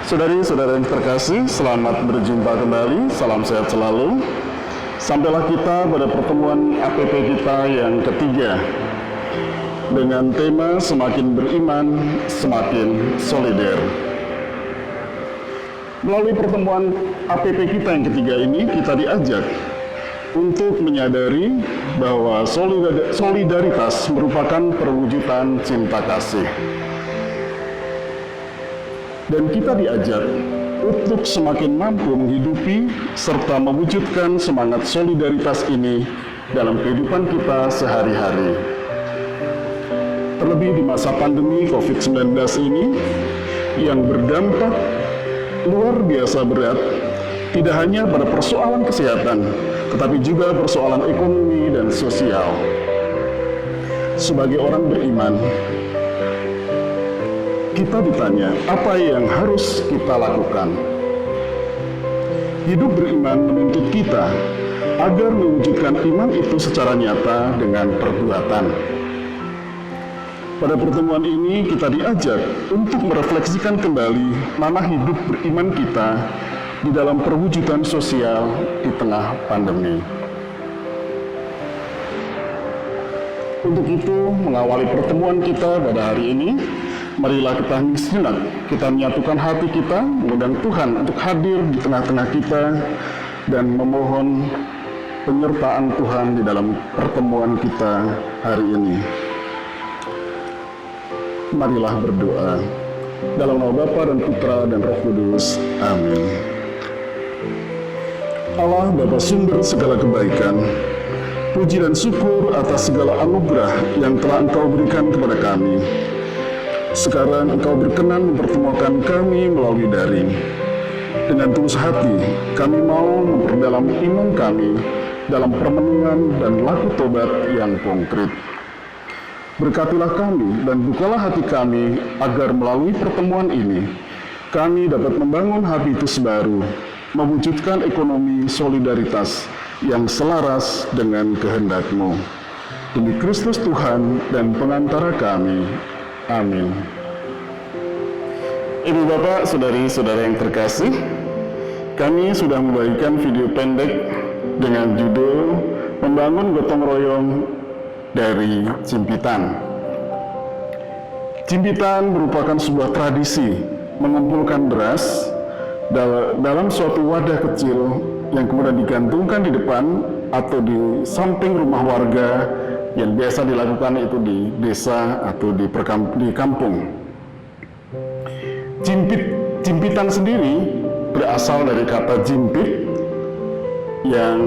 Saudari-saudara yang terkasih, selamat berjumpa kembali. Salam sehat selalu. Sampailah kita pada pertemuan APP kita yang ketiga dengan tema semakin beriman, semakin solider. Melalui pertemuan APP kita yang ketiga ini, kita diajak untuk menyadari bahwa solidaritas merupakan perwujudan cinta kasih. Dan kita diajak untuk semakin mampu menghidupi serta mewujudkan semangat solidaritas ini dalam kehidupan kita sehari-hari. Terlebih di masa pandemi COVID-19 ini yang berdampak luar biasa berat, tidak hanya pada persoalan kesehatan, tetapi juga persoalan ekonomi dan sosial. Sebagai orang beriman, kita ditanya, apa yang harus kita lakukan? Hidup beriman menuntut kita agar mewujudkan iman itu secara nyata dengan perbuatan. Pada pertemuan ini kita diajak untuk merefleksikan kembali mana hidup beriman kita di dalam perwujudan sosial di tengah pandemi. Untuk itu, mengawali pertemuan kita pada hari ini, marilah kita sejenak, kita menyatukan hati kita, mengundang Tuhan untuk hadir di tengah-tengah kita dan memohon penyertaan Tuhan di dalam pertemuan kita hari ini. Marilah berdoa. Dalam nama Bapa dan Putra dan Roh Kudus. Amin. Allah Bapa sumber segala kebaikan, puji dan syukur atas segala anugerah yang telah Engkau berikan kepada kami. Sekarang Engkau berkenan mempertemukan kami melalui daring. Dengan tulus hati, kami mau memperdalam iman kami dalam permenungan dan laku tobat yang konkret. Berkatilah kami dan bukalah hati kami agar melalui pertemuan ini, kami dapat membangun hati itu sebaru, mewujudkan ekonomi solidaritas yang selaras dengan kehendak-Mu. Demi Kristus Tuhan dan pengantara kami. Amin. Ibu bapak, saudari-saudara yang terkasih, kami sudah membagikan video pendek dengan judul Membangun Gotong Royong dari Jimpitan. Jimpitan merupakan sebuah tradisi mengumpulkan beras dalam suatu wadah kecil yang kemudian digantungkan di depan atau di samping rumah warga yang biasa dilakukan itu di desa atau di kampung. Jimpitan sendiri berasal dari kata jimpit yang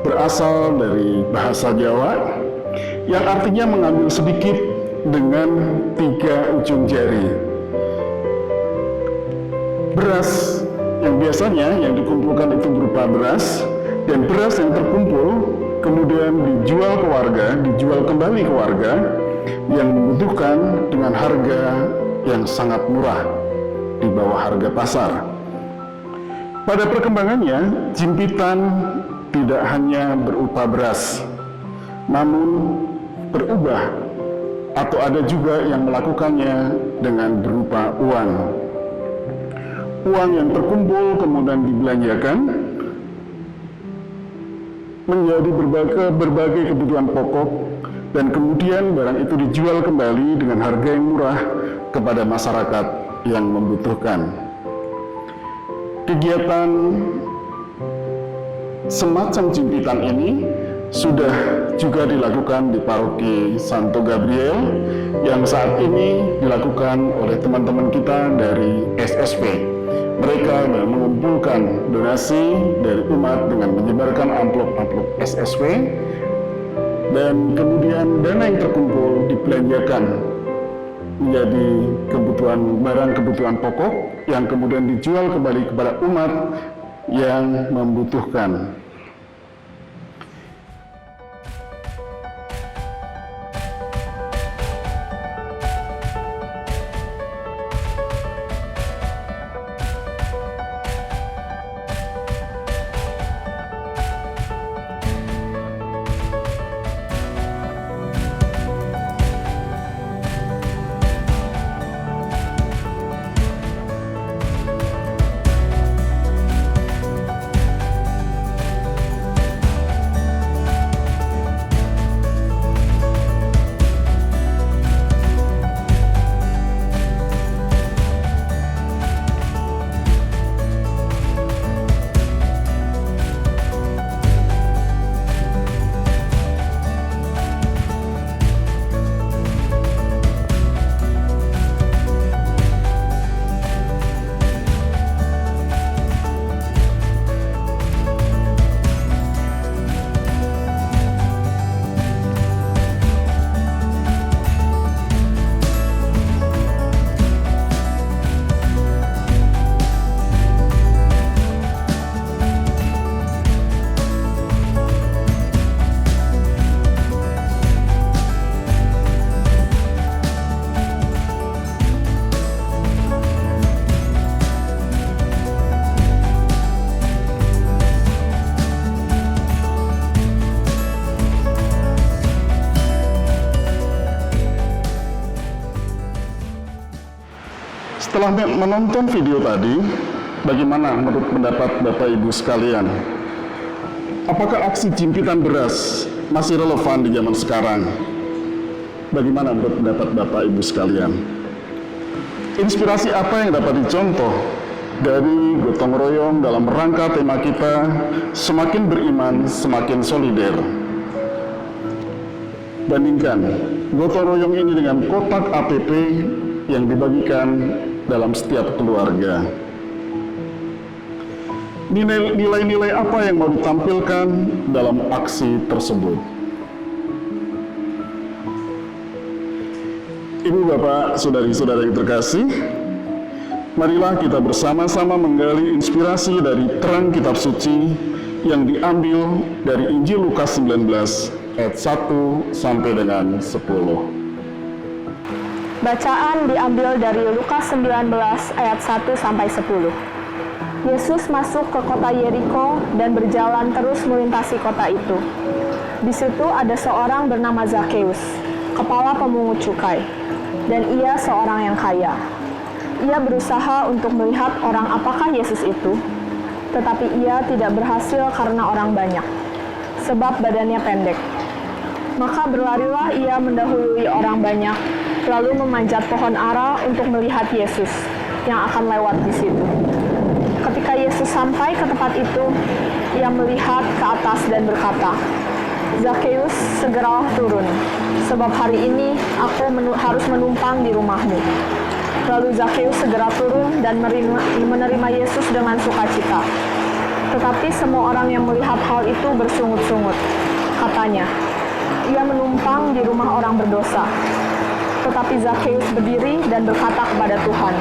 berasal dari bahasa Jawa yang artinya mengambil sedikit dengan 3 ujung jari. Beras yang biasanya yang dikumpulkan itu berupa beras, dan beras yang terkumpul kemudian dijual ke warga, dijual kembali ke warga yang membutuhkan dengan harga yang sangat murah di bawah harga pasar. Pada perkembangannya, jimpitan tidak hanya berupa beras, namun berubah atau ada juga yang melakukannya dengan berupa uang. Uang yang terkumpul kemudian dibelanjakan menjadi berbagai kebutuhan pokok, dan kemudian barang itu dijual kembali dengan harga yang murah kepada masyarakat yang membutuhkan. Kegiatan semacam jimpitan ini sudah juga dilakukan di Paroki Santo Gabriel yang saat ini dilakukan oleh teman-teman kita dari SSP. Mereka mengumpulkan donasi dari umat dengan menyebarkan amplop-amplop SSP, dan kemudian dana yang terkumpul dibelanjakan menjadi barang kebutuhan pokok yang kemudian dijual kembali kepada umat yang membutuhkan. Setelah menonton video tadi, bagaimana menurut pendapat Bapak Ibu sekalian? Apakah aksi jimpitan beras masih relevan di zaman sekarang? Bagaimana menurut pendapat Bapak Ibu sekalian? Inspirasi apa yang dapat dicontoh dari gotong royong dalam rangka tema kita semakin beriman, semakin solider? Bandingkan gotong royong ini dengan kotak APP yang dibagikan dalam setiap keluarga. Nilai-nilai apa yang mau ditampilkan dalam aksi tersebut? Ibu, Bapak, saudari-saudara yang terkasih, marilah kita bersama-sama menggali inspirasi dari terang kitab suci yang diambil dari Injil Lukas 19 ayat 1 sampai dengan 10. Bacaan diambil dari Lukas 19 ayat 1 sampai 10. Yesus masuk ke kota Yeriko dan berjalan terus melintasi kota itu. Di situ ada seorang bernama Zakheus, kepala pemungut cukai, dan ia seorang yang kaya. Ia berusaha untuk melihat orang apakah Yesus itu, tetapi ia tidak berhasil karena orang banyak, sebab badannya pendek. Maka berlarilah ia mendahului orang banyak, lalu memanjat pohon ara untuk melihat Yesus yang akan lewat di situ. Ketika Yesus sampai ke tempat itu, ia melihat ke atas dan berkata, "Zakheus, segeralah turun, sebab hari ini aku harus menumpang di rumahmu." Lalu Zakheus segera turun dan menerima Yesus dengan sukacita. Tetapi semua orang yang melihat hal itu bersungut-sungut. Katanya, "Ia menumpang di rumah orang berdosa." Tetapi Zakheus berdiri dan berkata kepada Tuhan,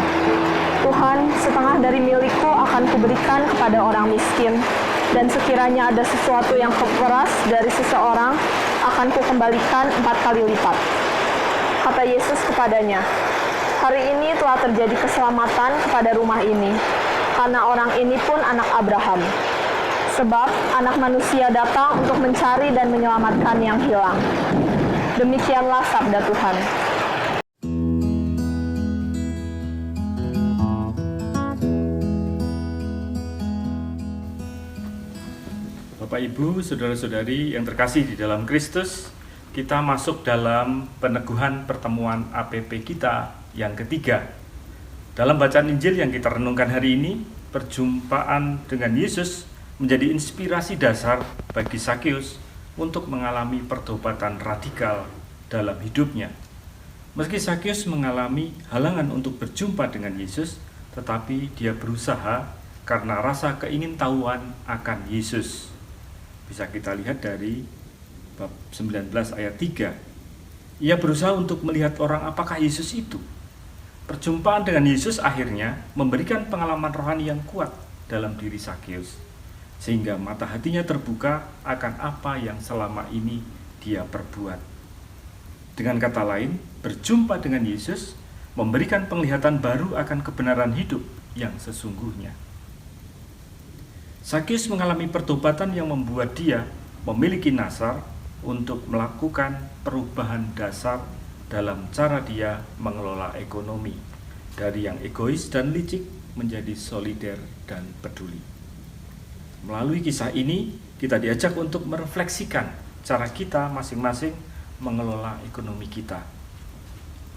"Tuhan, setengah dari milikku akan kuberikan kepada orang miskin, dan sekiranya ada sesuatu yang kuperas dari seseorang, akan kukembalikan 4 kali lipat." Kata Yesus kepadanya, "Hari ini telah terjadi keselamatan kepada rumah ini, karena orang ini pun anak Abraham. Sebab anak manusia datang untuk mencari dan menyelamatkan yang hilang." Demikianlah sabda Tuhan. Bapak, Ibu, saudara-saudari yang terkasih di dalam Kristus, kita masuk dalam peneguhan pertemuan APP kita yang ketiga. Dalam bacaan Injil yang kita renungkan hari ini, perjumpaan dengan Yesus menjadi inspirasi dasar bagi Zakheus untuk mengalami pertobatan radikal dalam hidupnya. Meski Zakheus mengalami halangan untuk berjumpa dengan Yesus, tetapi dia berusaha karena rasa keingintahuan akan Yesus. Bisa kita lihat dari bab 19 ayat 3. Ia berusaha untuk melihat orang apakah Yesus itu. Perjumpaan dengan Yesus akhirnya memberikan pengalaman rohani yang kuat dalam diri Zakheus, sehingga mata hatinya terbuka akan apa yang selama ini dia perbuat. Dengan kata lain, berjumpa dengan Yesus memberikan penglihatan baru akan kebenaran hidup yang sesungguhnya. Zakheus mengalami pertobatan yang membuat dia memiliki nasar untuk melakukan perubahan dasar dalam cara dia mengelola ekonomi, dari yang egois dan licik menjadi solider dan peduli. Melalui kisah ini, kita diajak untuk merefleksikan cara kita masing-masing mengelola ekonomi kita.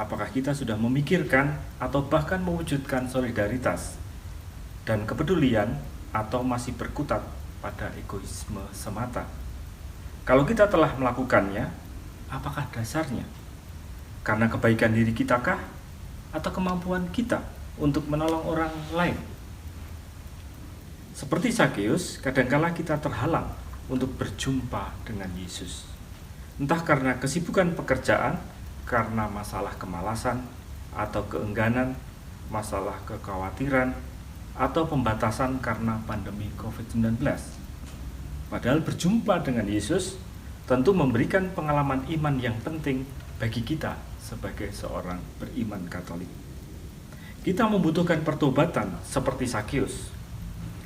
Apakah kita sudah memikirkan atau bahkan mewujudkan solidaritas dan kepedulian, atau masih berkutat pada egoisme semata? Kalau kita telah melakukannya, apakah dasarnya? Karena kebaikan diri kita kah? Atau kemampuan kita untuk menolong orang lain? Seperti Zakheus, kadangkala kita terhalang untuk berjumpa dengan Yesus. Entah karena kesibukan pekerjaan, karena masalah kemalasan, atau keengganan, masalah kekhawatiran, atau pembatasan karena pandemi COVID-19. Padahal berjumpa dengan Yesus tentu memberikan pengalaman iman yang penting bagi kita sebagai seorang beriman Katolik. Kita membutuhkan pertobatan seperti Zakheus.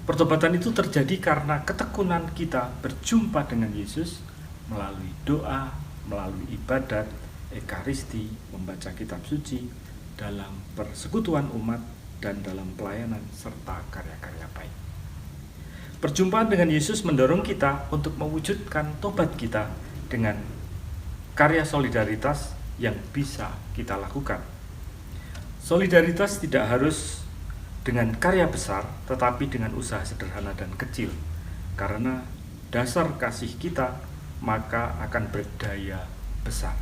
Pertobatan itu terjadi karena ketekunan kita berjumpa dengan Yesus melalui doa, melalui ibadat, ekaristi, membaca kitab suci, dalam persekutuan umat, dan dalam pelayanan serta karya-karya baik. Perjumpaan dengan Yesus mendorong kita untuk mewujudkan tobat kita dengan karya solidaritas yang bisa kita lakukan. Solidaritas tidak harus dengan karya besar, tetapi dengan usaha sederhana dan kecil. Karena dasar kasih kita, maka akan berdaya besar.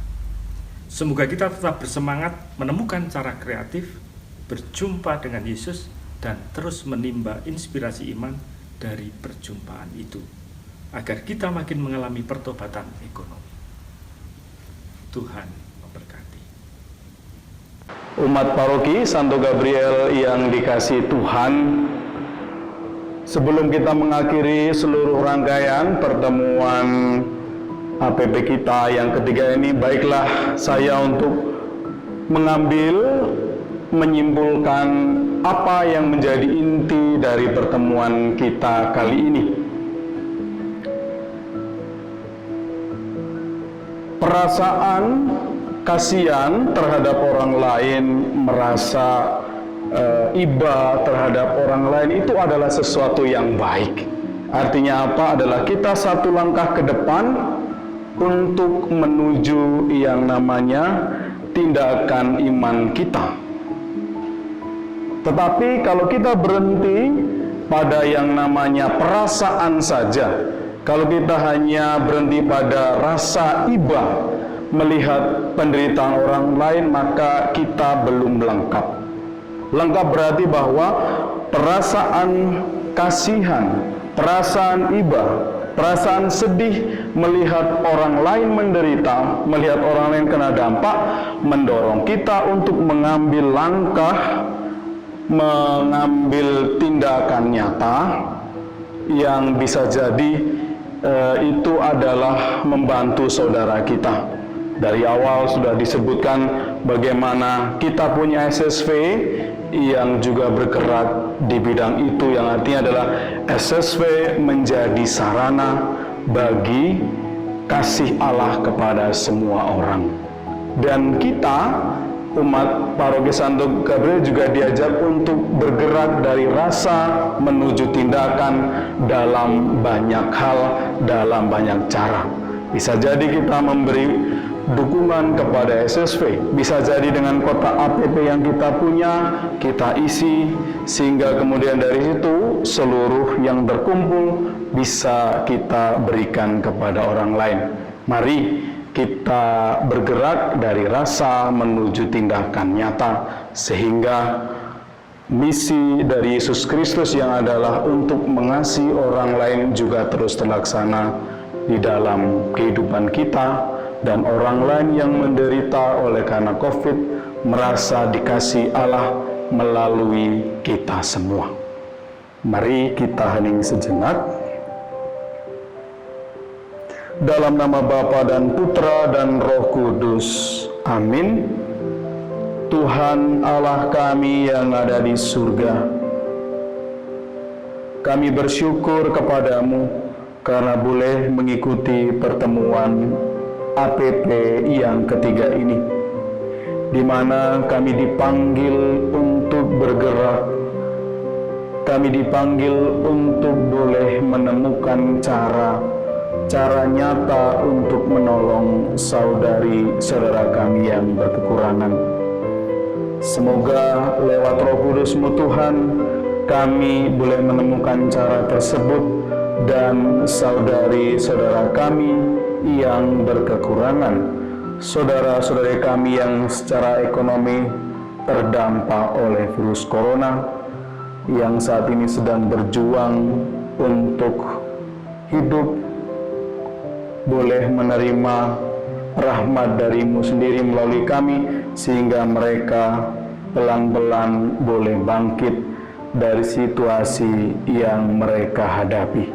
Semoga kita tetap bersemangat menemukan cara kreatif, berjumpa dengan Yesus, dan terus menimba inspirasi iman dari perjumpaan itu, agar kita makin mengalami pertobatan ekonomi. Tuhan memberkati. Umat paroki Santo Gabriel yang dikasihi Tuhan, sebelum kita mengakhiri seluruh rangkaian pertemuan APP kita yang ketiga ini, baiklah saya untuk menyimpulkan apa yang menjadi inti dari pertemuan kita kali ini. Perasaan kasihan terhadap orang lain, merasa iba terhadap orang lain itu adalah sesuatu yang baik. Artinya apa? Adalah kita satu langkah ke depan untuk menuju yang namanya tindakan iman kita. Tetapi kalau kita berhenti pada yang namanya perasaan saja, kalau kita hanya berhenti pada rasa iba melihat penderitaan orang lain, maka kita belum lengkap. Lengkap berarti bahwa perasaan kasihan, perasaan iba, perasaan sedih melihat orang lain menderita, melihat orang lain kena dampak, mendorong kita untuk mengambil langkah, mengambil tindakan nyata yang bisa jadi itu adalah membantu saudara kita. Dari awal sudah disebutkan bagaimana kita punya SSV yang juga bergerak di bidang itu, yang artinya adalah SSV menjadi sarana bagi kasih Allah kepada semua orang. Dan kita, umat paroki Santo Gabriel, juga diajak untuk bergerak dari rasa menuju tindakan dalam banyak hal, dalam banyak cara. Bisa jadi kita memberi dukungan kepada SSV, bisa jadi dengan kotak APP yang kita punya, kita isi, sehingga kemudian dari situ seluruh yang terkumpul bisa kita berikan kepada orang lain. Mari kita bergerak dari rasa menuju tindakan nyata, sehingga misi dari Yesus Kristus yang adalah untuk mengasihi orang lain juga terus terlaksana di dalam kehidupan kita, dan orang lain yang menderita oleh karena COVID merasa dikasihi Allah melalui kita semua. Mari kita hening sejenak. Dalam nama Bapa dan Putra dan Roh Kudus. Amin. Tuhan Allah kami yang ada di surga, kami bersyukur kepadamu karena boleh mengikuti pertemuan APP yang ketiga ini, di mana kami dipanggil untuk bergerak, kami dipanggil untuk boleh menemukan cara nyata untuk menolong saudari-saudara kami yang berkekurangan. Semoga lewat Roh Kudus-Mu Tuhan, kami boleh menemukan cara tersebut, dan saudari-saudara kami yang berkekurangan, saudara-saudari kami yang secara ekonomi terdampak oleh virus corona, yang saat ini sedang berjuang untuk hidup, boleh menerima rahmat dari-Mu sendiri melalui kami, sehingga mereka pelan-pelan boleh bangkit dari situasi yang mereka hadapi.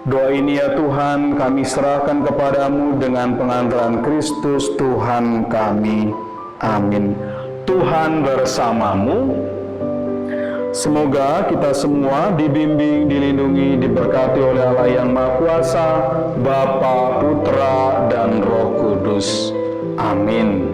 Doa ini ya Tuhan kami serahkan kepadamu dengan pengantaran Kristus Tuhan kami. Amin. Tuhan bersamamu. Semoga kita semua dibimbing, dilindungi, diberkati oleh Allah yang Maha Kuasa, Bapa, Putra, dan Roh Kudus. Amin.